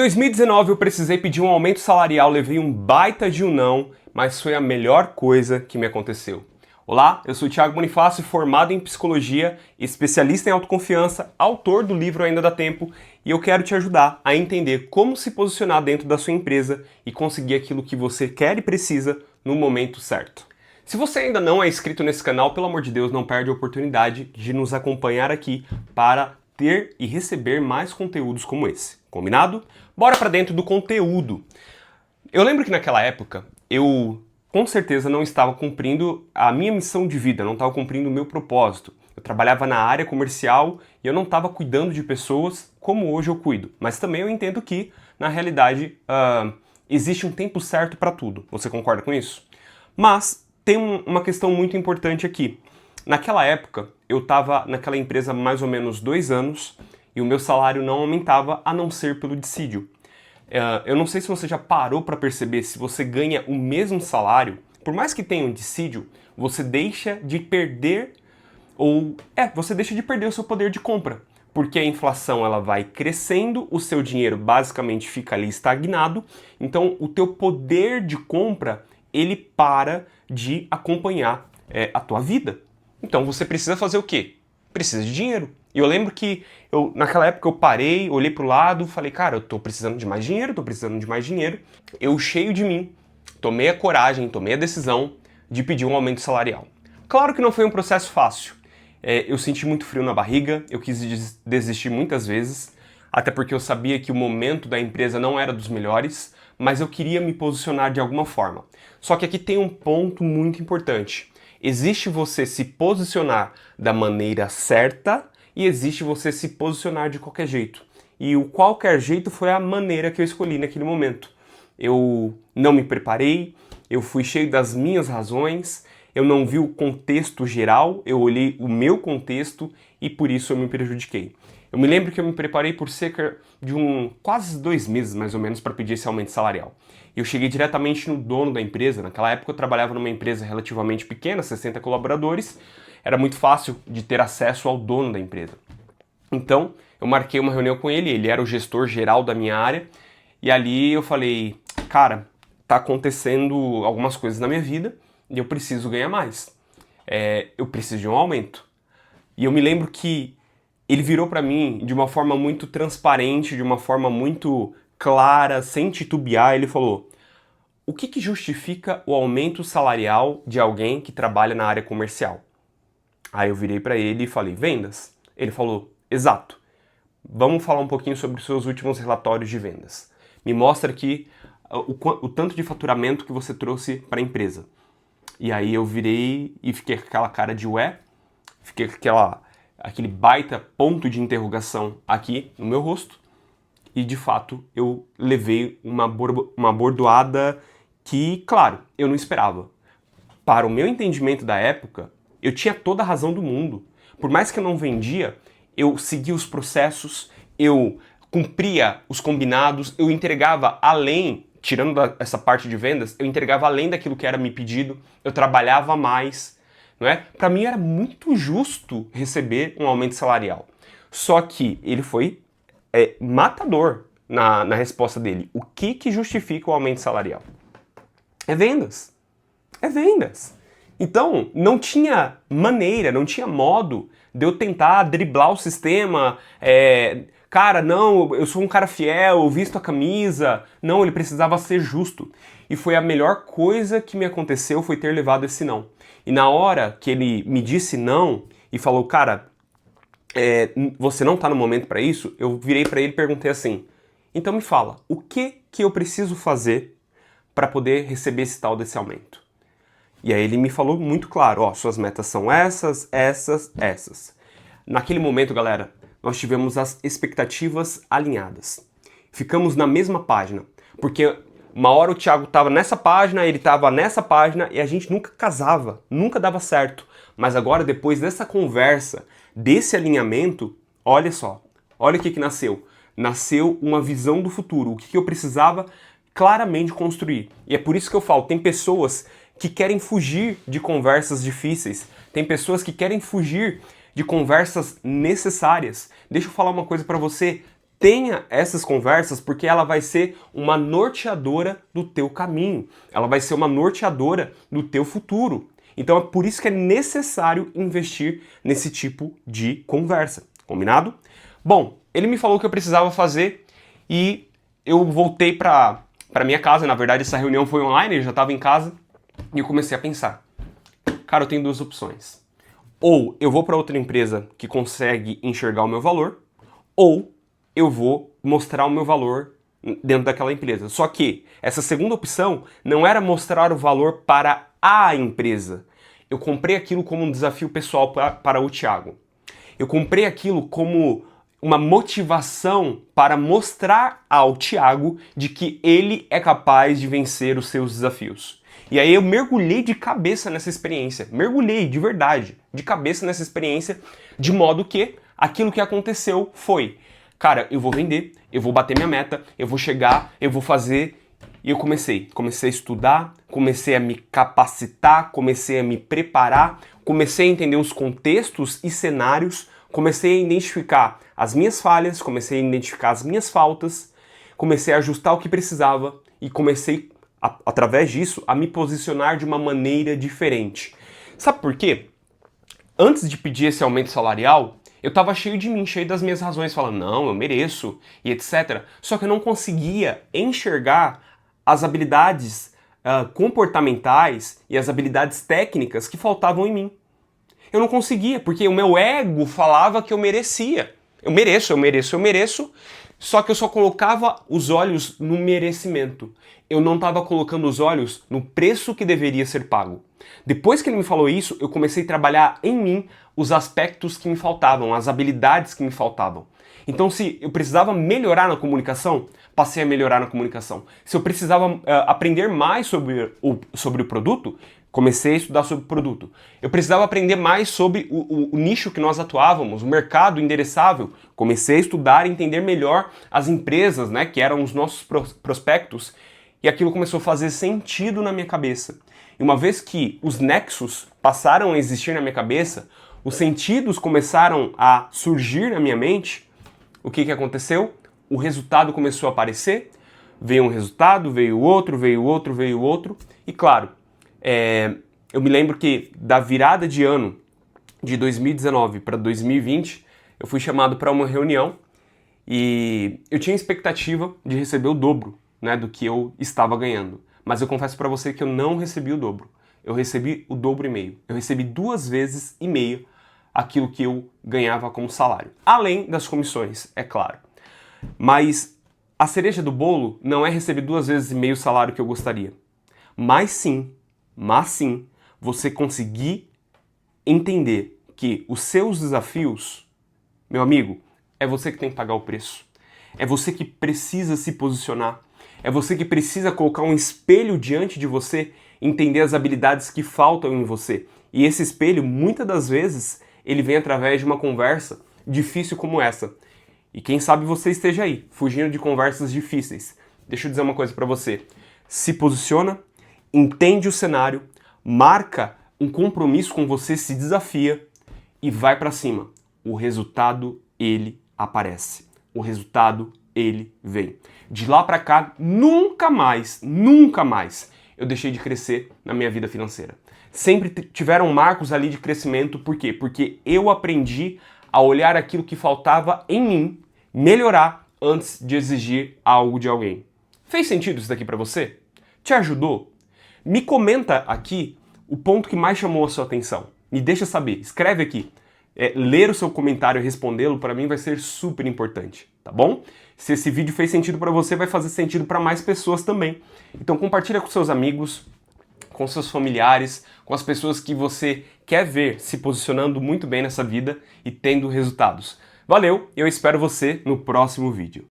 Em 2019 eu precisei pedir um aumento salarial, levei um baita de um não, mas foi a melhor coisa que me aconteceu. Olá, eu sou o Thiago Bonifácio, formado em psicologia, especialista em autoconfiança, autor do livro Ainda Dá Tempo, e eu quero te ajudar a entender como se posicionar dentro da sua empresa e conseguir aquilo que você quer e precisa no momento certo. Se você ainda não é inscrito nesse canal, pelo amor de Deus, não perde a oportunidade de nos acompanhar aqui para ter e receber mais conteúdos como esse. Combinado? Bora para dentro do conteúdo. Eu lembro que naquela época eu com certeza não estava cumprindo a minha missão de vida, não estava cumprindo o meu propósito. Eu trabalhava na área comercial e eu não estava cuidando de pessoas como hoje eu cuido. Mas também eu entendo que, na realidade, existe um tempo certo para tudo. Você concorda com isso? Mas tem uma questão muito importante aqui. Naquela época, eu estava naquela empresa há mais ou menos 2 anos e o meu salário não aumentava a não ser pelo dissídio. Eu não sei se você já parou para perceber, se você ganha o mesmo salário, por mais que tenha um dissídio, você deixa de perder você deixa de perder o seu poder de compra, porque a inflação ela vai crescendo, o seu dinheiro basicamente fica ali estagnado, então o teu poder de compra ele para de acompanhar a tua vida. Então você precisa fazer o quê? Precisa de dinheiro. E eu lembro que naquela época eu parei, olhei pro lado, falei, cara, eu tô precisando de mais dinheiro, tô precisando de mais dinheiro. Eu, cheio de mim, tomei a coragem, tomei a decisão de pedir um aumento salarial. Claro que não foi um processo fácil. Eu senti muito frio na barriga, eu quis desistir muitas vezes, até porque eu sabia que o momento da empresa não era dos melhores, mas eu queria me posicionar de alguma forma. Só que aqui tem um ponto muito importante. Existe você se posicionar da maneira certa e existe você se posicionar de qualquer jeito. E o qualquer jeito foi a maneira que eu escolhi naquele momento. Eu não me preparei, eu fui cheio das minhas razões, eu não vi o contexto geral, eu olhei o meu contexto e por isso eu me prejudiquei. Eu me lembro que eu me preparei por cerca de quase 2 meses, mais ou menos, para pedir esse aumento salarial. Eu cheguei diretamente no dono da empresa. Naquela época eu trabalhava numa empresa relativamente pequena, 60 colaboradores. Era muito fácil de ter acesso ao dono da empresa. Então, eu marquei uma reunião com ele, ele era o gestor geral da minha área, e ali eu falei, cara, tá acontecendo algumas coisas na minha vida e eu preciso ganhar mais. Eu preciso de um aumento. E eu me lembro que ele virou para mim de uma forma muito transparente, de uma forma muito clara, sem titubear, ele falou: o que justifica o aumento salarial de alguém que trabalha na área comercial? Aí eu virei para ele e falei: vendas. Ele falou: exato. Vamos falar um pouquinho sobre os seus últimos relatórios de vendas. Me mostra aqui o tanto de faturamento que você trouxe para a empresa. E aí eu virei e fiquei com aquela cara de ué, fiquei com aquele baita ponto de interrogação aqui no meu rosto. E de fato eu levei uma bordoada que, claro, eu não esperava. Para o meu entendimento da época, eu tinha toda a razão do mundo. Por mais que eu não vendia, eu seguia os processos, eu cumpria os combinados, eu entregava além, tirando essa parte de vendas, eu entregava além daquilo que era me pedido, eu trabalhava mais, não é? Para mim era muito justo receber um aumento salarial. Só que ele foi matador na resposta dele. O que justifica o aumento salarial? É vendas. É vendas. Então, não tinha maneira, não tinha modo de eu tentar driblar o sistema. Cara, não, eu sou um cara fiel, eu visto a camisa. Não, ele precisava ser justo. E foi a melhor coisa que me aconteceu, foi ter levado esse não. E na hora que ele me disse não e falou, cara, você não tá no momento para isso, eu virei para ele e perguntei assim, então me fala, o que eu preciso fazer para poder receber esse tal desse aumento? E aí ele me falou muito claro, suas metas são essas, essas, essas. Naquele momento, galera, nós tivemos as expectativas alinhadas. Ficamos na mesma página, porque uma hora o Thiago estava nessa página, ele estava nessa página e a gente nunca casava, nunca dava certo. Mas agora, depois dessa conversa, desse alinhamento, olha só, olha o que nasceu. Nasceu uma visão do futuro, o que eu precisava claramente construir. E é por isso que eu falo, tem pessoas que querem fugir de conversas difíceis, tem pessoas que querem fugir de conversas necessárias. Deixa eu falar uma coisa pra você, Tenha essas conversas porque ela vai ser uma norteadora do teu caminho. Ela vai ser uma norteadora do teu futuro. Então é por isso que é necessário investir nesse tipo de conversa. Combinado? Bom, ele me falou o que eu precisava fazer e eu voltei para minha casa. Na verdade, essa reunião foi online, eu já estava em casa e eu comecei a pensar. Cara, eu tenho duas opções. Ou eu vou para outra empresa que consegue enxergar o meu valor, ou eu vou mostrar o meu valor dentro daquela empresa. Só que essa segunda opção não era mostrar o valor para a empresa. Eu comprei aquilo como um desafio pessoal para o Thiago. Eu comprei aquilo como uma motivação para mostrar ao Thiago de que ele é capaz de vencer os seus desafios. E aí eu mergulhei de cabeça nessa experiência. Mergulhei de verdade, de cabeça nessa experiência, de modo que aquilo que aconteceu foi: cara, eu vou vender, eu vou bater minha meta, eu vou chegar, eu vou fazer. E eu comecei a estudar, comecei a me capacitar, comecei a me preparar, comecei a entender os contextos e cenários, comecei a identificar as minhas falhas, comecei a identificar as minhas faltas, comecei a ajustar o que precisava e comecei, através disso, a me posicionar de uma maneira diferente. Sabe por quê? Antes de pedir esse aumento salarial, eu estava cheio de mim, cheio das minhas razões, falando, não, eu mereço, e etc. Só que eu não conseguia enxergar as habilidades comportamentais e as habilidades técnicas que faltavam em mim. Eu não conseguia, porque o meu ego falava que eu merecia. Eu mereço, só que eu só colocava os olhos no merecimento. Eu não estava colocando os olhos no preço que deveria ser pago. Depois que ele me falou isso, eu comecei a trabalhar em mim os aspectos que me faltavam, as habilidades que me faltavam. Então, se eu precisava melhorar na comunicação, passei a melhorar na comunicação. Se eu precisava aprender mais sobre o produto, comecei a estudar sobre o produto. Eu precisava aprender mais sobre o nicho que nós atuávamos, o mercado endereçável. Comecei a estudar e entender melhor as empresas, né, que eram os nossos prospectos, e aquilo começou a fazer sentido na minha cabeça. E uma vez que os nexos passaram a existir na minha cabeça, os sentidos começaram a surgir na minha mente, o que aconteceu? O resultado começou a aparecer, veio um resultado, veio outro, e claro, eu me lembro que da virada de ano de 2019 para 2020, eu fui chamado para uma reunião e eu tinha expectativa de receber o dobro, né, do que eu estava ganhando. Mas eu confesso para você que eu não recebi o dobro. Eu recebi o dobro e meio. Eu recebi 2,5 vezes aquilo que eu ganhava como salário. Além das comissões, é claro. Mas a cereja do bolo não é receber 2,5 vezes o salário que eu gostaria. Mas sim, você conseguir entender que os seus desafios, meu amigo, é você que tem que pagar o preço. É você que precisa se posicionar. É você que precisa colocar um espelho diante de você, entender as habilidades que faltam em você. E esse espelho, muitas das vezes, ele vem através de uma conversa difícil como essa. E quem sabe você esteja aí, fugindo de conversas difíceis. Deixa eu dizer uma coisa pra você. Se posiciona, entende o cenário, marca um compromisso com você, se desafia e vai pra cima. O resultado, ele aparece. O resultado, ele vem. De lá pra cá, nunca mais eu deixei de crescer na minha vida financeira. Sempre tiveram marcos ali de crescimento, por quê? Porque eu aprendi a olhar aquilo que faltava em mim, melhorar antes de exigir algo de alguém. Fez sentido isso daqui pra você? Te ajudou? Me comenta aqui o ponto que mais chamou a sua atenção. Me deixa saber, escreve aqui. Ler o seu comentário e respondê-lo para mim vai ser super importante, tá bom? Se esse vídeo fez sentido para você, vai fazer sentido para mais pessoas também. Então compartilha com seus amigos, com seus familiares, com as pessoas que você quer ver se posicionando muito bem nessa vida e tendo resultados. Valeu, eu espero você no próximo vídeo.